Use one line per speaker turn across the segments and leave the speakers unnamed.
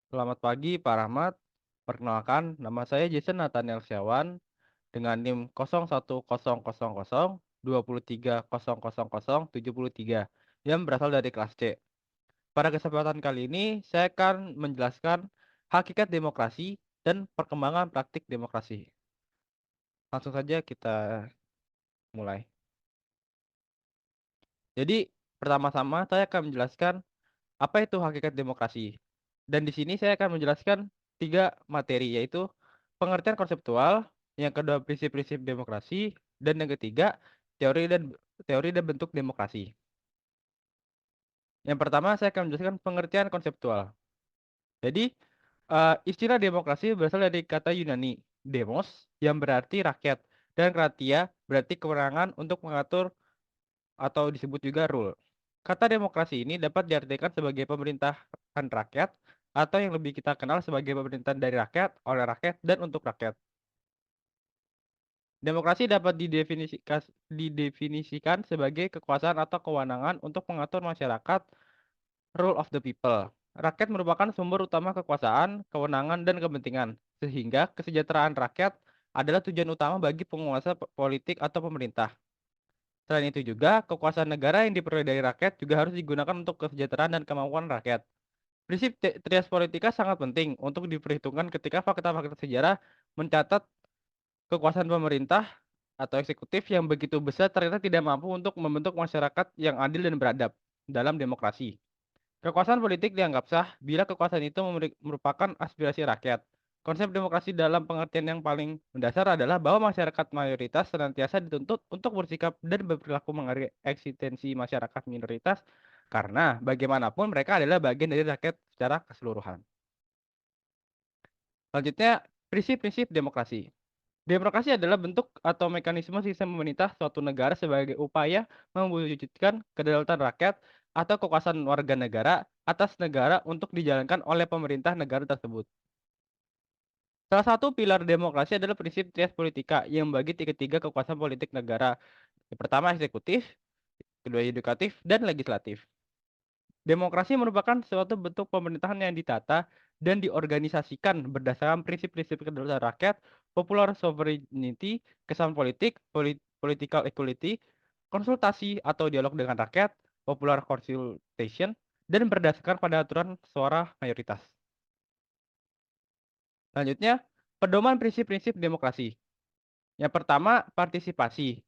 Selamat pagi Pak Rahmat. Perkenalkan, nama saya Jason Nathaniel Setiawan dengan NIM 0100230073 yang berasal dari kelas C. Pada kesempatan kali ini, saya akan menjelaskan hakikat demokrasi dan perkembangan praktik demokrasi. Langsung saja kita mulai. Jadi, pertama-tama saya akan menjelaskan apa itu hakikat demokrasi. Dan di sini saya akan menjelaskan 3 materi, yaitu pengertian konseptual, yang kedua prinsip-prinsip demokrasi, dan yang ketiga teori dan bentuk demokrasi. Yang pertama saya akan menjelaskan pengertian konseptual. Jadi, istilah demokrasi berasal dari kata Yunani demos yang berarti rakyat dan kratia berarti kewenangan untuk mengatur atau disebut juga rule. Kata demokrasi ini dapat diartikan sebagai pemerintahan rakyat atau yang lebih kita kenal sebagai pemerintahan dari rakyat, oleh rakyat, dan untuk rakyat. Demokrasi dapat didefinisikan sebagai kekuasaan atau kewenangan untuk mengatur masyarakat, rule of the people. Rakyat merupakan sumber utama kekuasaan, kewenangan, dan kepentingan, sehingga kesejahteraan rakyat adalah tujuan utama bagi penguasa politik atau pemerintah. Selain itu juga, kekuasaan negara yang diperoleh dari rakyat juga harus digunakan untuk kesejahteraan dan kemampuan rakyat. Prinsip trias politika sangat penting untuk diperhitungkan ketika fakta-fakta sejarah mencatat kekuasaan pemerintah atau eksekutif yang begitu besar ternyata tidak mampu untuk membentuk masyarakat yang adil dan beradab dalam demokrasi. Kekuasaan politik dianggap sah bila kekuasaan itu merupakan aspirasi rakyat. Konsep demokrasi dalam pengertian yang paling mendasar adalah bahwa masyarakat mayoritas senantiasa dituntut untuk bersikap dan berperilaku menghargai eksistensi masyarakat minoritas karena bagaimanapun mereka adalah bagian dari rakyat secara keseluruhan. Selanjutnya, prinsip-prinsip demokrasi. Demokrasi adalah bentuk atau mekanisme sistem pemerintah suatu negara sebagai upaya mewujudkan kedaulatan rakyat atau kekuasaan warga negara atas negara untuk dijalankan oleh pemerintah negara tersebut. Salah satu pilar demokrasi adalah prinsip trias politika yang membagi ketiga kekuasaan politik negara. Yang pertama eksekutif, kedua yudikatif, dan legislatif. Demokrasi merupakan suatu bentuk pemerintahan yang ditata dan diorganisasikan berdasarkan prinsip-prinsip kedaulatan rakyat, popular sovereignty, kesan politik, political equality, konsultasi atau dialog dengan rakyat, popular consultation, dan berdasarkan pada aturan suara mayoritas. Selanjutnya, pedoman prinsip-prinsip demokrasi. Yang pertama, partisipasi.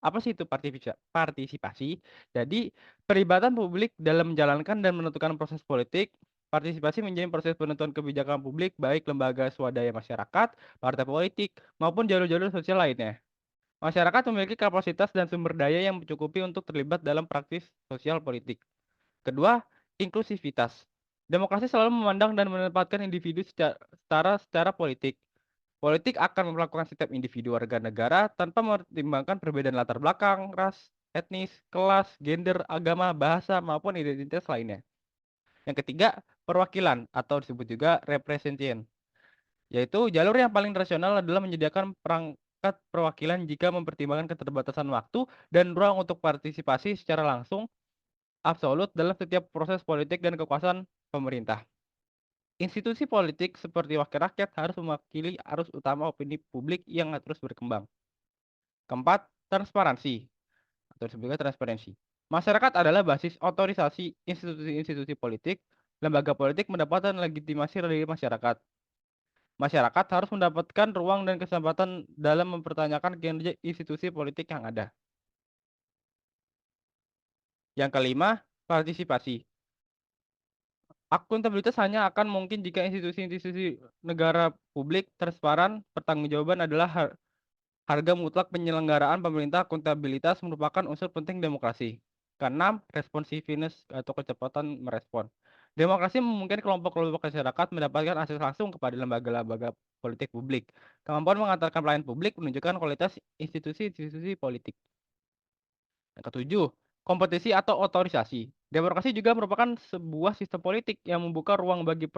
Apa sih itu partisipasi? Jadi, perlibatan publik dalam menjalankan dan menentukan proses politik. Partisipasi menjadi proses penentuan kebijakan publik baik lembaga swadaya masyarakat, partai politik, maupun jalur-jalur sosial lainnya. Masyarakat memiliki kapasitas dan sumber daya yang mencukupi untuk terlibat dalam praktis sosial politik. Kedua, inklusivitas. Demokrasi selalu memandang dan menempatkan individu secara politik. Politik akan melakukan setiap individu warga negara tanpa mempertimbangkan perbedaan latar belakang, ras, etnis, kelas, gender, agama, bahasa, maupun identitas lainnya. Yang ketiga, perwakilan atau disebut juga representation, yaitu jalur yang paling rasional adalah menyediakan perangkat perwakilan jika mempertimbangkan keterbatasan waktu dan ruang untuk partisipasi secara langsung absolut dalam setiap proses politik dan kekuasaan pemerintah. Institusi politik seperti wakil rakyat harus mewakili arus utama opini publik yang terus berkembang. Keempat, transparansi atau disebut juga transparansi. Masyarakat adalah basis otorisasi institusi-institusi politik. Lembaga politik mendapatkan legitimasi dari masyarakat. Masyarakat harus mendapatkan ruang dan kesempatan dalam mempertanyakan kinerja institusi politik yang ada. Yang kelima, partisipasi. Akuntabilitas hanya akan mungkin jika institusi-institusi negara publik transparan, pertanggungjawaban adalah harga mutlak penyelenggaraan pemerintah. Akuntabilitas merupakan unsur penting demokrasi. Keenam, responsiveness atau kecepatan merespon. Demokrasi memungkinkan kelompok-kelompok masyarakat mendapatkan akses langsung kepada lembaga-lembaga politik publik. Kemampuan mengantarkan pelayanan publik menunjukkan kualitas institusi-institusi politik. Yang ketujuh, kompetisi atau otorisasi. Demokrasi juga merupakan sebuah sistem politik yang membuka ruang bagi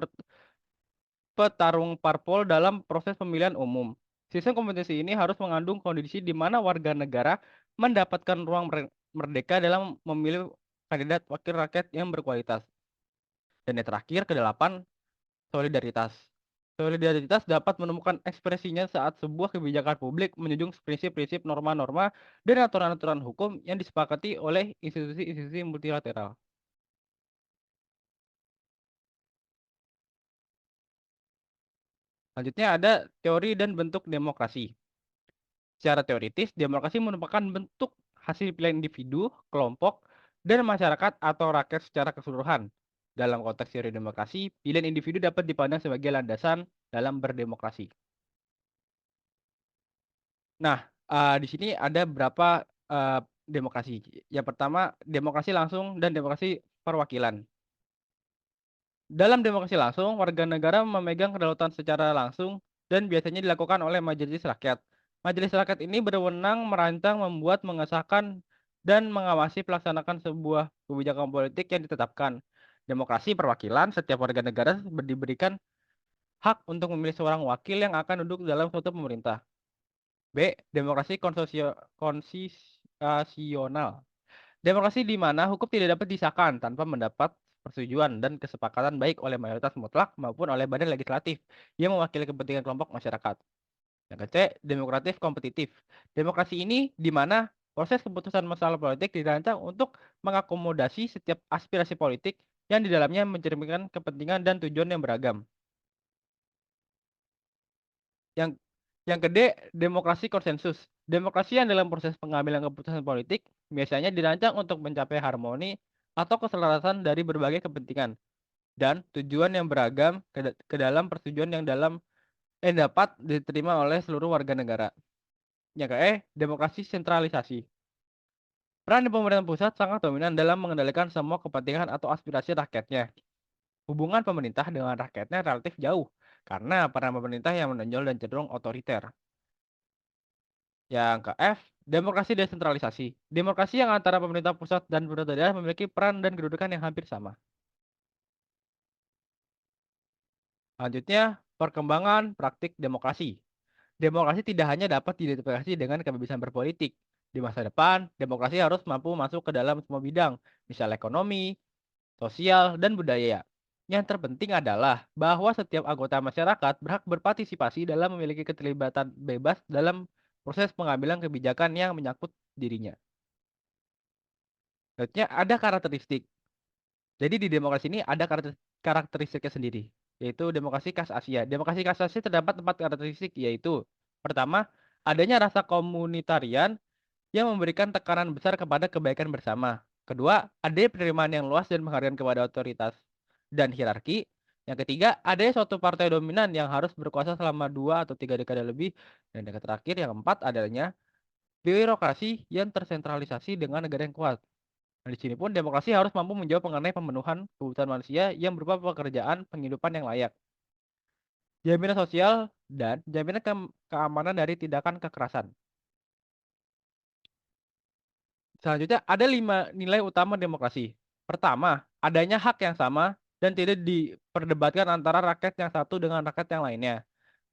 petarung parpol dalam proses pemilihan umum. Sistem kompetisi ini harus mengandung kondisi di mana warga negara mendapatkan ruang merdeka dalam memilih kandidat wakil rakyat yang berkualitas. Dan yang terakhir, kedelapan, Solidaritas. Solidaritas dapat menemukan ekspresinya saat sebuah kebijakan publik menjunjung prinsip-prinsip, norma-norma, dan aturan-aturan hukum yang disepakati oleh institusi-institusi multilateral. Selanjutnya ada teori dan bentuk demokrasi. Secara teoritis, demokrasi merupakan bentuk hasil pilihan individu, kelompok, dan masyarakat atau rakyat secara keseluruhan. Dalam konteks teori demokrasi, pilihan individu dapat dipandang sebagai landasan dalam berdemokrasi. Nah, di sini ada beberapa, demokrasi. Yang pertama, demokrasi langsung dan demokrasi perwakilan. Dalam demokrasi langsung, warga negara memegang kedaulatan secara langsung dan biasanya dilakukan oleh majelis rakyat. Majelis rakyat ini berwenang merancang, membuat, mengesahkan, dan mengawasi pelaksanaan sebuah kebijakan politik yang ditetapkan. Demokrasi perwakilan, setiap warga negara diberikan hak untuk memilih seorang wakil yang akan duduk dalam suatu pemerintah. B. Demokrasi konstitusional. Demokrasi di mana hukum tidak dapat disahkan tanpa mendapat persetujuan dan kesepakatan baik oleh mayoritas mutlak maupun oleh badan legislatif yang mewakili kepentingan kelompok masyarakat. Yang ketiga, demokratif kompetitif. Demokrasi ini di mana proses keputusan masalah politik dirancang untuk mengakomodasi setiap aspirasi politik yang di dalamnya mencerminkan kepentingan dan tujuan yang beragam. Yang yang kedua, demokrasi konsensus. Demokrasi yang dalam proses pengambilan keputusan politik biasanya dirancang untuk mencapai harmoni atau keselarasan dari berbagai kepentingan dan tujuan yang beragam ke dalam persetujuan yang dapat diterima oleh seluruh warga negara. Yang ketiga, demokrasi sentralisasi. Peran di pemerintahan pusat sangat dominan dalam mengendalikan semua kepentingan atau aspirasi rakyatnya. Hubungan pemerintah dengan rakyatnya relatif jauh karena peran pemerintah yang menonjol dan cenderung otoriter. Yang ke F, demokrasi desentralisasi. Demokrasi yang antara pemerintah pusat dan pemerintah daerah memiliki peran dan kedudukan yang hampir sama. Selanjutnya, perkembangan praktik demokrasi. Demokrasi tidak hanya dapat diidentifikasi dengan kebebasan berpolitik. Di masa depan, demokrasi harus mampu masuk ke dalam semua bidang, misal ekonomi, sosial, dan budaya. Yang terpenting adalah bahwa setiap anggota masyarakat berhak berpartisipasi dalam memiliki keterlibatan bebas dalam proses pengambilan kebijakan yang menyangkut dirinya. Selanjutnya ada karakteristik. Jadi di demokrasi ini ada karakteristiknya sendiri, yaitu demokrasi khas Asia. Demokrasi khas Asia terdapat 4 karakteristik, yaitu pertama, adanya rasa komunitarian yang memberikan tekanan besar kepada kebaikan bersama. Kedua, adanya penerimaan yang luas dan penghargaan kepada otoritas dan hierarki. Yang ketiga, adanya suatu partai dominan yang harus berkuasa selama 2 atau 3 dekade lebih. Dan yang terakhir, yang keempat, adanya birokrasi yang tersentralisasi dengan negara yang kuat. Nah, di sini pun demokrasi harus mampu menjawab mengenai pemenuhan kebutuhan manusia yang berupa pekerjaan, penghidupan yang layak, jaminan sosial, dan jaminan keamanan dari tindakan kekerasan. Selanjutnya, ada 5 nilai utama demokrasi. Pertama, adanya hak yang sama dan tidak diperdebatkan antara rakyat yang satu dengan rakyat yang lainnya.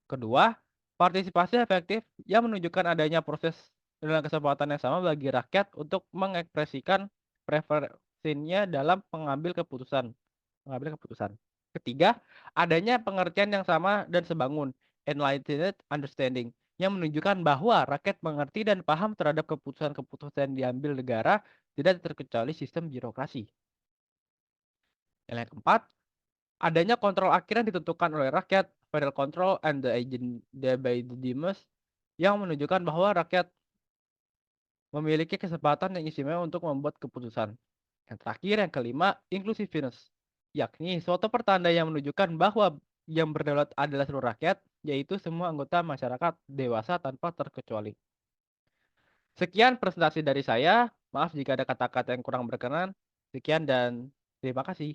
Kedua, partisipasi efektif yang menunjukkan adanya proses dengan kesempatan yang sama bagi rakyat untuk mengekspresikan preferensinya dalam mengambil keputusan. Ketiga, adanya pengertian yang sama dan sebangun, enlightened understanding, yang menunjukkan bahwa rakyat mengerti dan paham terhadap keputusan-keputusan yang diambil negara, tidak terkecuali sistem birokrasi. Yang keempat, adanya kontrol akhir yang ditentukan oleh rakyat, federal control and the agenda by the demos, yang menunjukkan bahwa rakyat memiliki kesempatan yang istimewa untuk membuat keputusan. Yang terakhir, yang kelima, inclusiveness, yakni suatu pertanda yang menunjukkan bahwa yang berdaulat adalah seluruh rakyat, yaitu semua anggota masyarakat dewasa tanpa terkecuali. Sekian presentasi dari saya. Maaf jika ada kata-kata yang kurang berkenan. Sekian dan terima kasih.